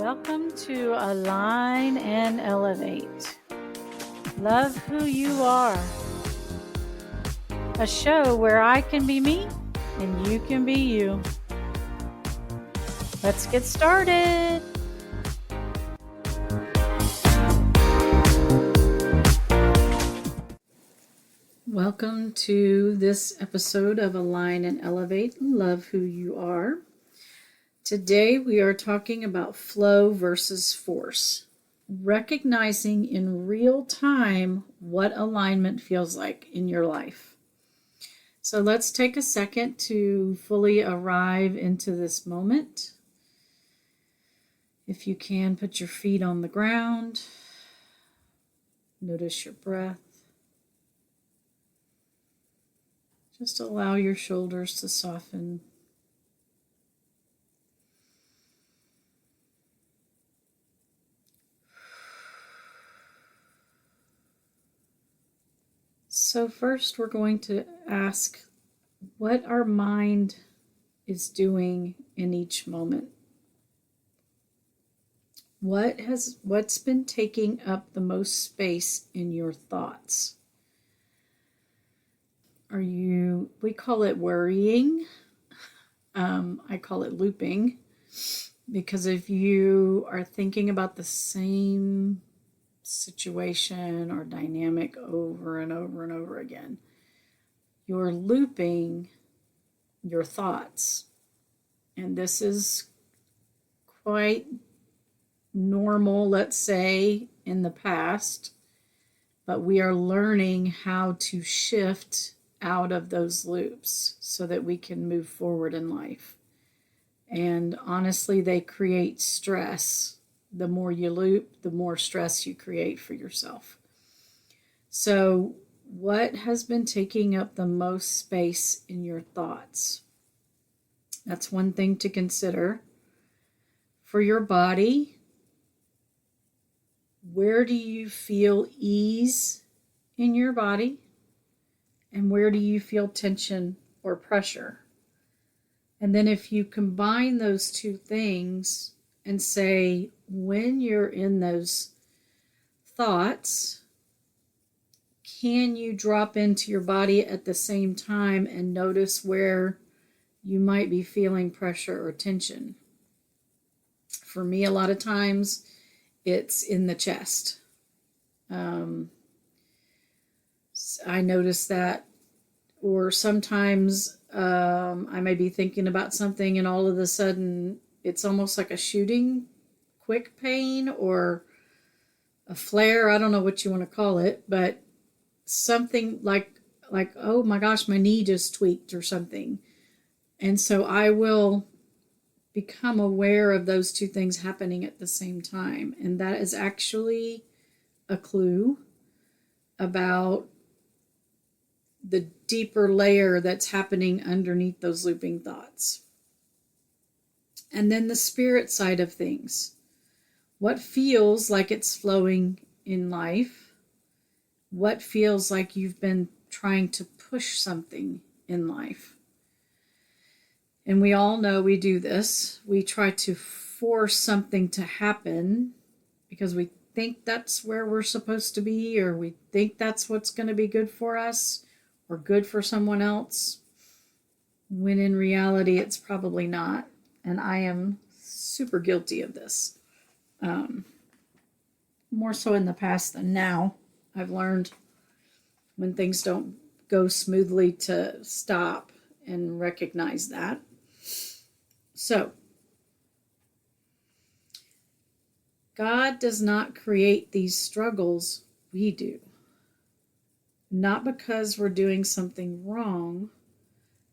Welcome to Align and Elevate. Love who you are. A show where I can be me and you can be you. Let's get started. Welcome to this episode of Align and Elevate. Love who you are. Today we are talking about flow versus force. Recognizing in real time what alignment feels like in your life. So let's take a second to fully arrive into this moment. If you can, put your feet on the ground. Notice your breath. Just allow your shoulders to soften. So first we're going to ask what our mind is doing in each moment. What's been taking up the most space in your thoughts? We call it worrying. I call it looping, because if you are thinking about the same situation or dynamic over and over and over again, you're looping your thoughts. And this is quite normal, let's say, in the past, but we are learning how to shift out of those loops so that we can move forward in life. And honestly, they create stress. The more you loop, the more stress you create for yourself. So, what has been taking up the most space in your thoughts? That's one thing to consider. For your body, where do you feel ease in your body? And where do you feel tension or pressure? And then if you combine those two things and say, when you're in those thoughts, can you drop into your body at the same time and notice where you might be feeling pressure or tension? For me, a lot of times it's in the chest. I notice that, or sometimes I may be thinking about something and all of a sudden it's almost like a shooting quick pain or a flare. I don't know what you want to call it, but something like, oh my gosh, my knee just tweaked or something. And so I will become aware of those two things happening at the same time. And that is actually a clue about the deeper layer that's happening underneath those looping thoughts. And then the spirit side of things. What feels like it's flowing in life? What feels like you've been trying to push something in life? And we all know we do this. We try to force something to happen because we think that's where we're supposed to be, or we think that's what's going to be good for us or good for someone else, when in reality it's probably not. And I am super guilty of this. More so in the past than now. I've learned when things don't go smoothly to stop and recognize that. So, God does not create these struggles, we do. Not because we're doing something wrong,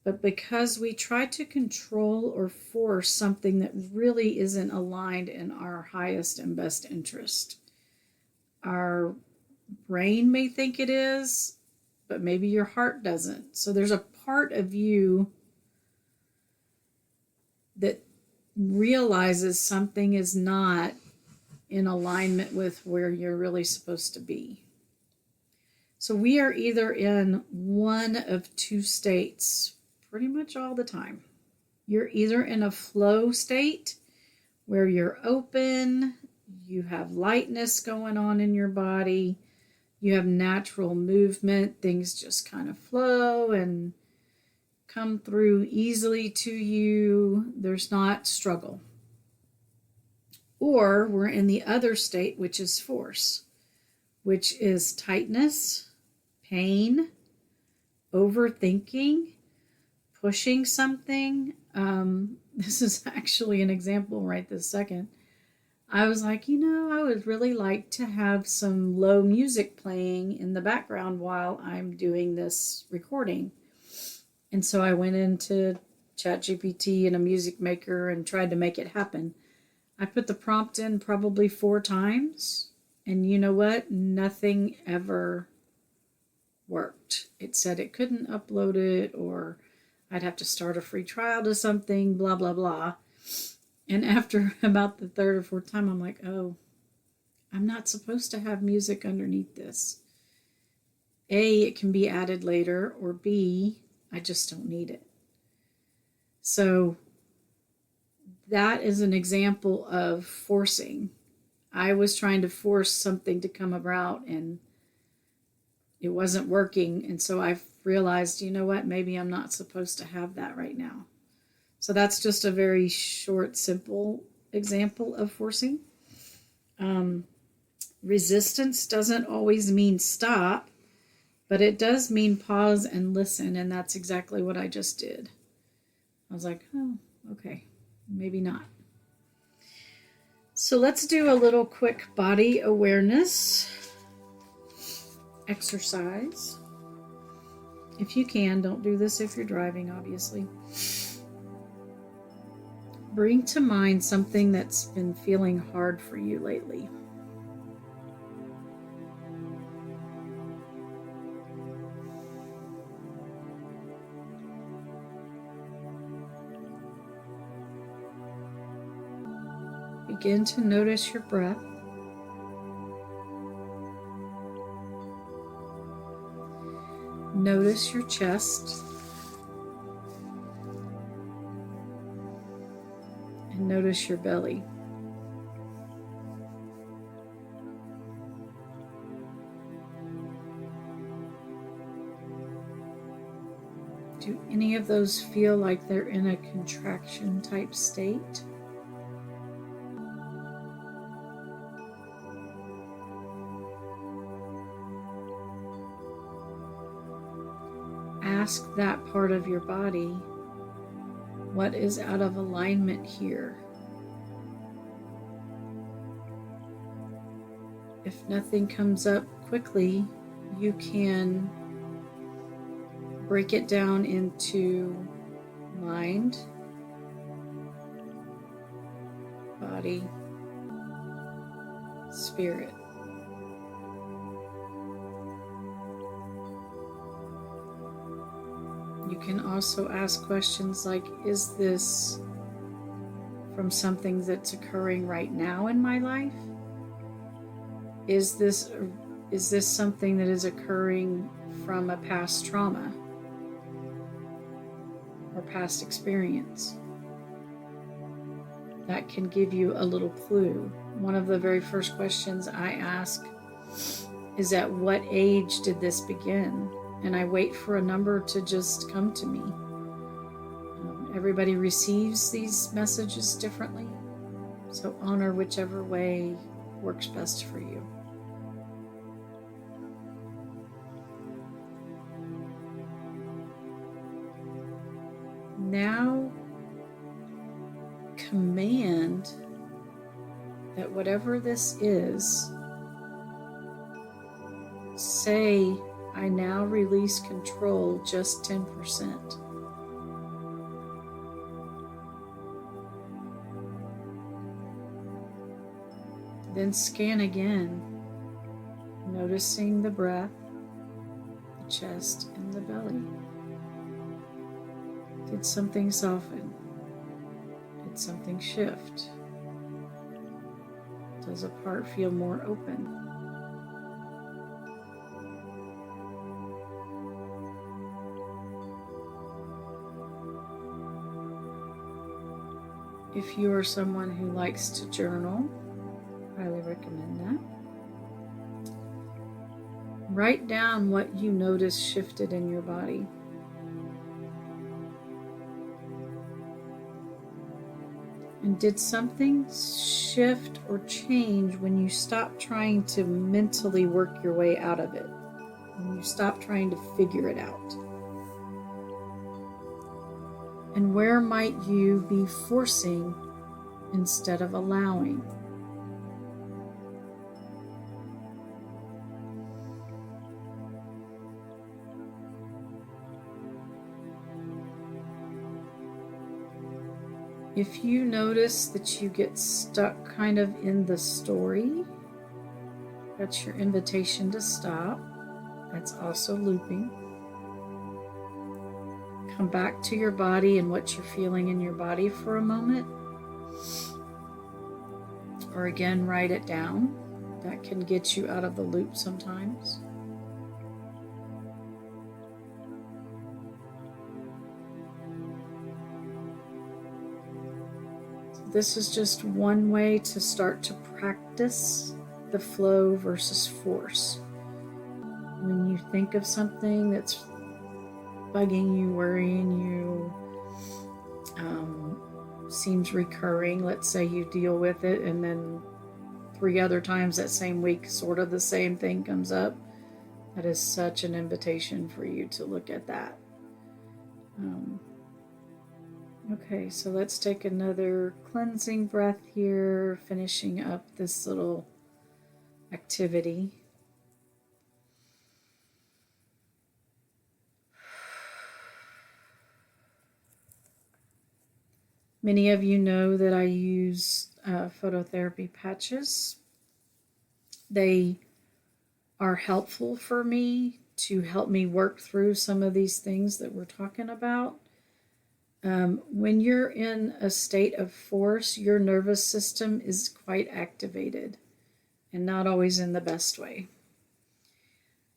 but because we try to control or force something that really isn't aligned in our highest and best interest. Our brain may think it is, but maybe your heart doesn't. So there's a part of you that realizes something is not in alignment with where you're really supposed to be. So we are either in one of two states pretty much all the time. You're either in a flow state where you're open, you have lightness going on in your body, you have natural movement, things just kind of flow and come through easily to you. There's not struggle. Or we're in the other state, which is force, which is tightness, pain, overthinking, pushing something. This is actually an example right this second. I was like, I would really like to have some low music playing in the background while I'm doing this recording. And so I went into ChatGPT and a music maker and tried to make it happen. I put the prompt in probably 4 times, and you know what? Nothing ever worked. It said it couldn't upload it, or I'd have to start a free trial to something, blah, blah, blah. And after about the 3rd or 4th time, I'm like, oh, I'm not supposed to have music underneath this. A, it can be added later, or B, I just don't need it. So that is an example of forcing. I was trying to force something to come about and it wasn't working. And so I realized, you know what, maybe I'm not supposed to have that right now. So that's just a very short, simple example of forcing. Resistance doesn't always mean stop, but it does mean pause and listen. And that's exactly what I just did. I was like, oh, okay, maybe not. So let's do a little quick body awareness exercise. If you can, don't do this if you're driving, obviously. Bring to mind something that's been feeling hard for you lately. Begin to notice your breath. Notice your chest. And notice your belly. Do any of those feel like they're in a contraction type state? Ask that part of your body, what is out of alignment here? If nothing comes up quickly, you can break it down into mind, body, spirit. You can also ask questions like, is this from something that's occurring right now in my life? Is this something that is occurring from a past trauma or past experience? That can give you a little clue. One of the very first questions I ask is, at what age did this begin? And I wait for a number to just come to me. Everybody receives these messages differently, so honor whichever way works best for you. Now, command that whatever this is, say, I now release control just 10%. Then scan again, noticing the breath, the chest, and the belly. Did something soften? Did something shift? Does a part feel more open? If you are someone who likes to journal, highly recommend that. Write down what you notice shifted in your body. And did something shift or change when you stopped trying to mentally work your way out of it? When you stopped trying to figure it out? And where might you be forcing instead of allowing? If you notice that you get stuck kind of in the story, that's your invitation to stop. That's also looping. Come back to your body and what you're feeling in your body for a moment. Or again, write it down. That can get you out of the loop sometimes. This is just one way to start to practice the flow versus force. When you think of something that's bugging you, worrying you, seems recurring, let's say you deal with it and then 3 other times that same week sort of the same thing comes up, that is such an invitation for you to look at that. Okay, so let's take another cleansing breath here, finishing up this little activity. Many of you know that I use phototherapy patches. They are helpful for me to help me work through some of these things that we're talking about. When you're in a state of force, your nervous system is quite activated and not always in the best way.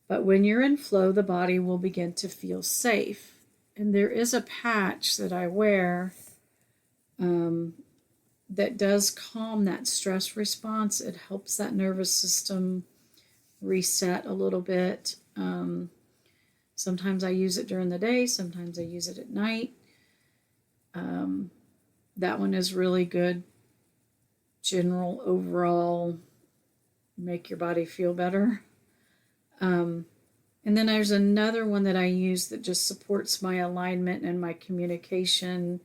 But when you're in flow, the body will begin to feel safe. And there is a patch that I wear that does calm that stress response. It helps that nervous system reset a little bit. Sometimes I use it during the day, sometimes I use it at night. That one is really good. General, overall, make your body feel better. And then there's another one that I use that just supports my alignment and my communication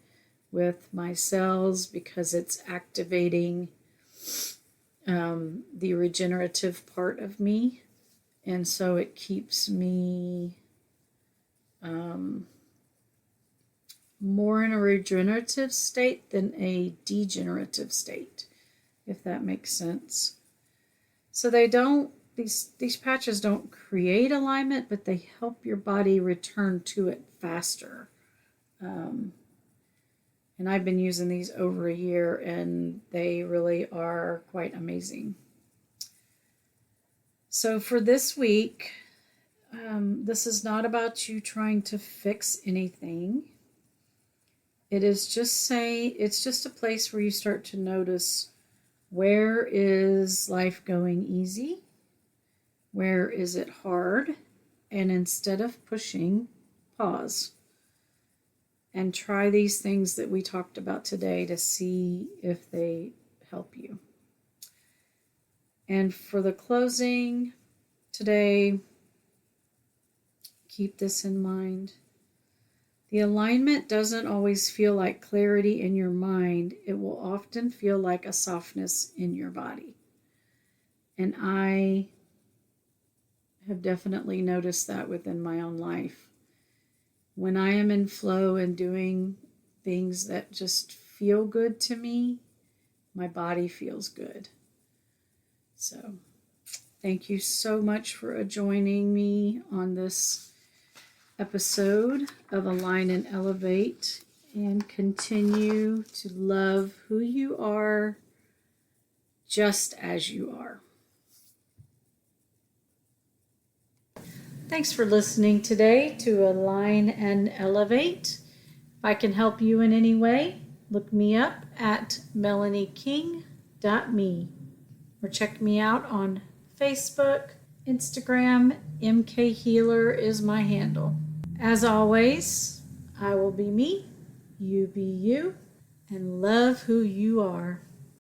with my cells because it's activating the regenerative part of me. And so it keeps me more in a regenerative state than a degenerative state, if that makes sense. So they don't, these patches don't create alignment, but they help your body return to it faster. And I've been using these over a year, and they really are quite amazing. So for this week, this is not about you trying to fix anything. It's just a place where you start to notice, where is life going easy? Where is it hard? And instead of pushing, pause. And try these things that we talked about today to see if they help you. And for the closing today, keep this in mind. The alignment doesn't always feel like clarity in your mind. It will often feel like a softness in your body. And I have definitely noticed that within my own life. When I am in flow and doing things that just feel good to me, my body feels good. So thank you so much for joining me on this episode of Align and Elevate, and continue to love who you are just as you are. Thanks for listening today to Align and Elevate. If I can help you in any way, Look me up at melanieking.me or check me out on Facebook, Instagram. MK Healer is my handle. As always, I will be me, you be you, and love who you are.